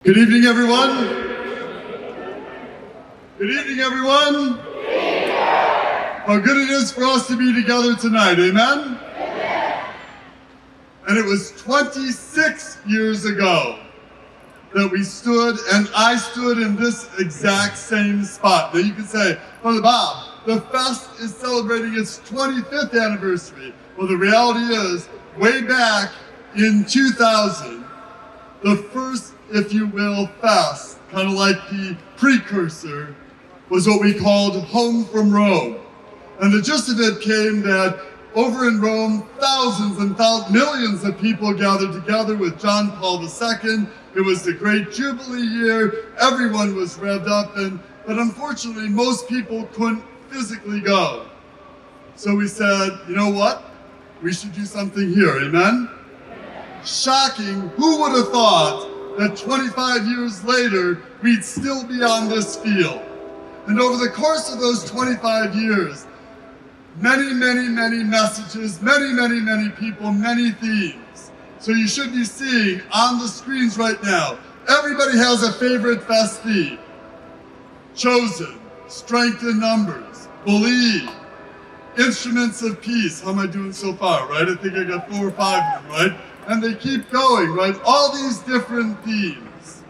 Good evening, everyone. Good evening, everyone. How good it is for us to be together tonight, amen? And it was 26 years ago that we stood, and I stood in this exact same spot. Now you can say, Brother Bob, the fest is celebrating its 25th anniversary. Well, the reality is, way back in 2000, the first, if you will, fest, kind of like the precursor, was what we called Home from Rome. And the gist of it came that over in Rome, thousands and millions of people gathered together with John Paul II. It was the great Jubilee year. Everyone was revved up, but unfortunately, most people couldn't physically go. So we said, you know what? We should do something here, amen? Shocking, who would have thought that 25 years later, we'd still be on this field? And over the course of those 25 years, many, many, many messages, many, many, many people, many themes. So you should be seeing on the screens right now, everybody has a favorite fest theme. Chosen, strength in numbers, believe, instruments of peace. How am I doing so far, right? I think I got 4 or 5 of them, right? And they keep going, right? All these different themes.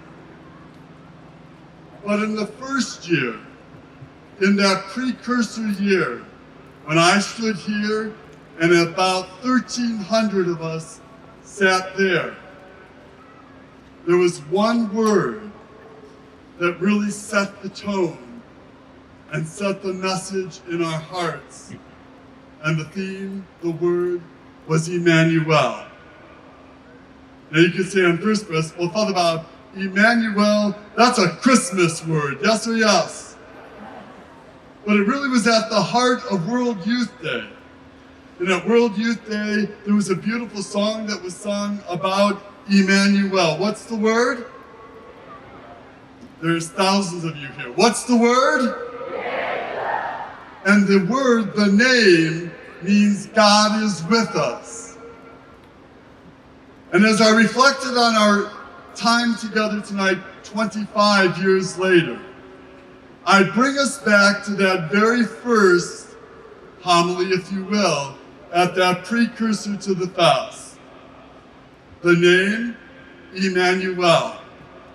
But in the first year, in that precursor year, when I stood here and about 1,300 of us sat there was one word that really set the tone and set the message in our hearts. And the theme, the word, was Emmanuel. Now you can say on first verse, well, Father Bob, Emmanuel, that's a Christmas word, yes or yes? But it really was at the heart of World Youth Day. And at World Youth Day, there was a beautiful song that was sung about Emmanuel. What's the word? There's thousands of you here. What's the word? And the word, the name, means God is with us. And as I reflected on our time together tonight, 25 years later, I bring us back to that very first homily, if you will, at that precursor to the fast. The name, Emmanuel.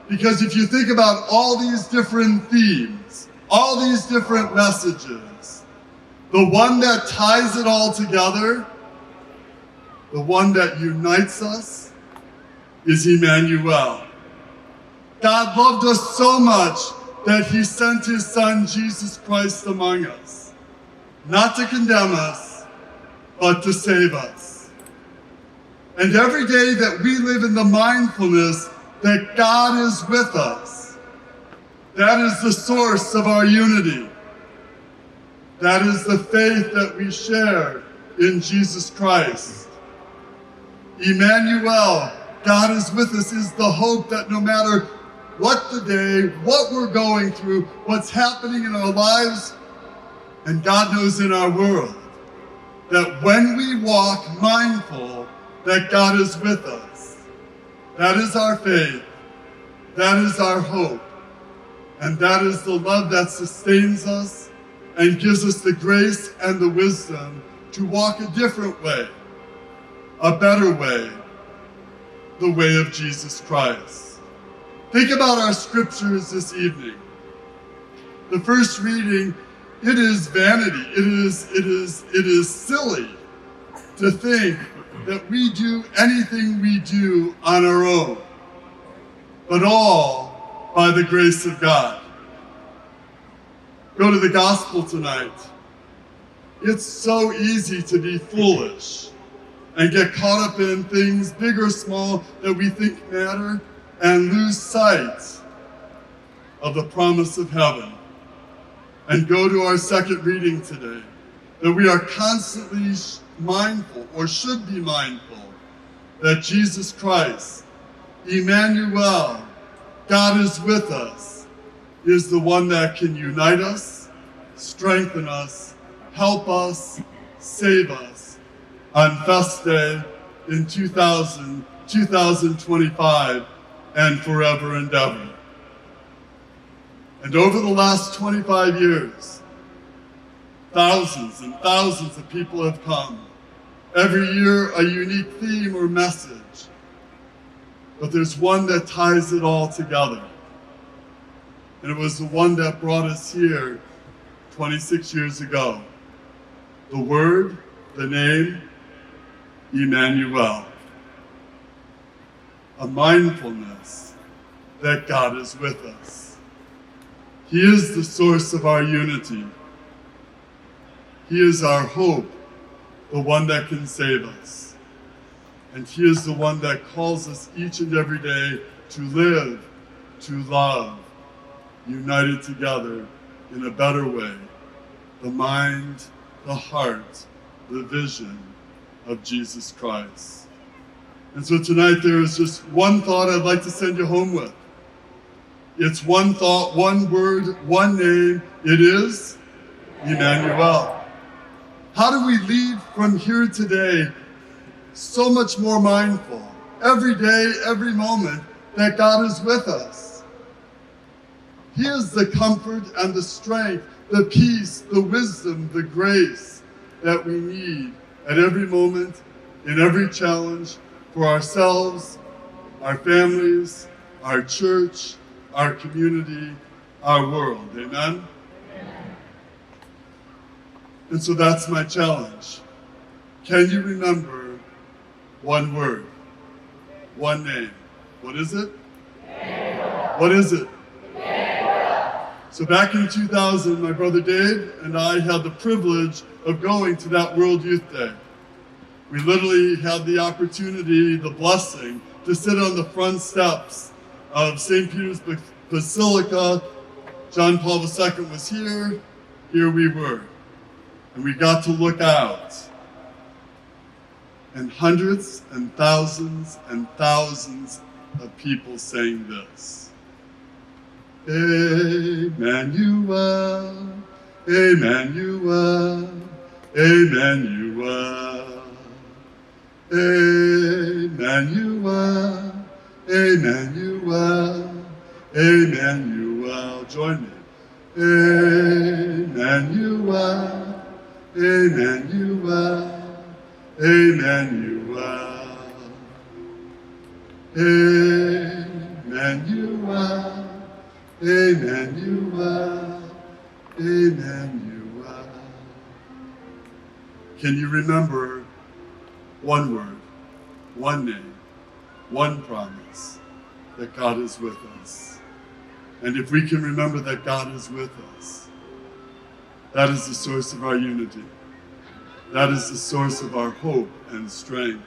Because if you think about all these different themes, all these different messages, the one that ties it all together, the one that unites us, is Emmanuel. God loved us so much that he sent his son, Jesus Christ, among us, not to condemn us, but to save us. And every day that we live in the mindfulness that God is with us, that is the source of our unity. That is the faith that we share in Jesus Christ. Emmanuel, God is with us, is the hope that no matter what the day, what we're going through, what's happening in our lives, and God knows in our world, that when we walk mindful that God is with us, that is our faith, that is our hope, and that is the love that sustains us and gives us the grace and the wisdom to walk a different way, a better way, the way of Jesus Christ. Think about our scriptures this evening. The first reading, it is vanity. It is silly to think that we do anything we do on our own, but all by the grace of God. Go to the gospel tonight. It's so easy to be foolish and get caught up in things, big or small, that we think matter, and lose sight of the promise of heaven. And go to our second reading today, that we are constantly mindful, or should be mindful, that Jesus Christ, Emmanuel, God is with us, is the one that can unite us, strengthen us, help us, save us on Fest Day in 2025 and forever and ever. And over the last 25 years, thousands and thousands of people have come. Every year, a unique theme or message. But there's one that ties it all together. And it was the one that brought us here 26 years ago. The word, the name, Emmanuel. A mindfulness that God is with us. He is the source of our unity. He is our hope, the one that can save us. And He is the one that calls us each and every day to live, to love, united together in a better way. The mind, the heart, the vision of Jesus Christ. And so tonight there is just one thought I'd like to send you home with. It's one thought, one word, one name. It is Emmanuel. How do we leave from here today so much more mindful, every day, every moment, that God is with us? He is the comfort and the strength, the peace, the wisdom, the grace that we need at every moment, in every challenge, for ourselves, our families, our church, our community, our world. Amen? And so that's my challenge. Can you remember one word, one name? What is it? What is it? So back in 2000, my brother Dave and I had the privilege of going to that World Youth Day. We literally had the opportunity, the blessing, to sit on the front steps of St. Peter's Basilica. John Paul II was here. Here we were. And we got to look out. And hundreds and thousands of people sang this. Emmanuel, Emmanuel, Emmanuel, Emmanuel, Emmanuel, Emmanuel. Join me. Emmanuel, Emmanuel, Emmanuel, Emmanuel, Emmanuel, Emmanuel. Can you remember one word, one name, one promise that God is with us? And if we can remember that God is with us, that is the source of our unity. That is the source of our hope and strength.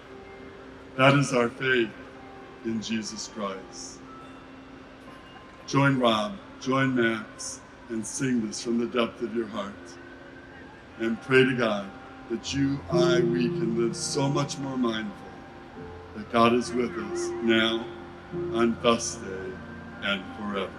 That is our faith in Jesus Christ. Join Rob, join Max, and sing this from the depth of your heart. And pray to God that we can live so much more mindful that God is with us now, on Fest Day, and forever.